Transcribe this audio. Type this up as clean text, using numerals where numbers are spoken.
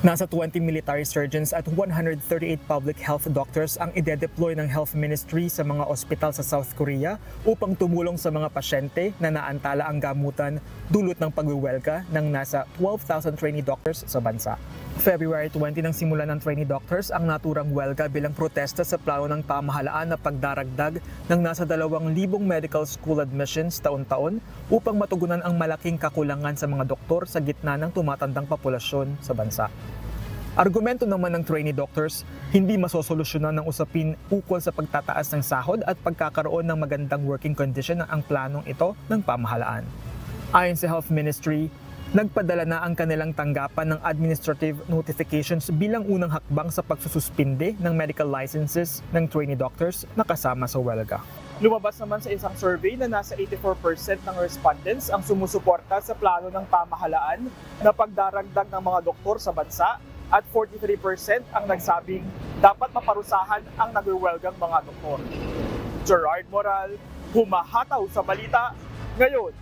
Nasa 20 military surgeons at 138 public health doctors ang ide-deploy ng Health Ministry sa mga ospital sa South Korea upang tumulong sa mga pasyente na naantala ang gamutan dulot ng pagwiwelga ng nasa 12,000 trainee doctors sa bansa. February 20 nang simulan ng trainee doctors ang naturang welga bilang protesta sa plano ng pamahalaan na pagdaragdag ng nasa 2,000 medical school admissions taon-taon upang matugunan ang malaking kakulangan sa mga doktor sa gitna ng tumatandang populasyon sa bansa. Argumento naman ng trainee doctors, hindi masosolusyonan ng usapin ukol sa pagtataas ng sahod at pagkakaroon ng magandang working condition ang planong ito ng pamahalaan. Ayon sa Health Ministry, nagpadala na ang kanilang tanggapan ng administrative notifications bilang unang hakbang sa pagsususpinde ng medical licenses ng trainee doctors na kasama sa welga. Lumabas naman sa isang survey na nasa 84% ng respondents ang sumusuporta sa plano ng pamahalaan na pagdaragdag ng mga doktor sa bansa at 43% ang nagsabing dapat maparusahan ang nagwiwelgang mga doktor. Gerard Moral, humahataw sa balita ngayon.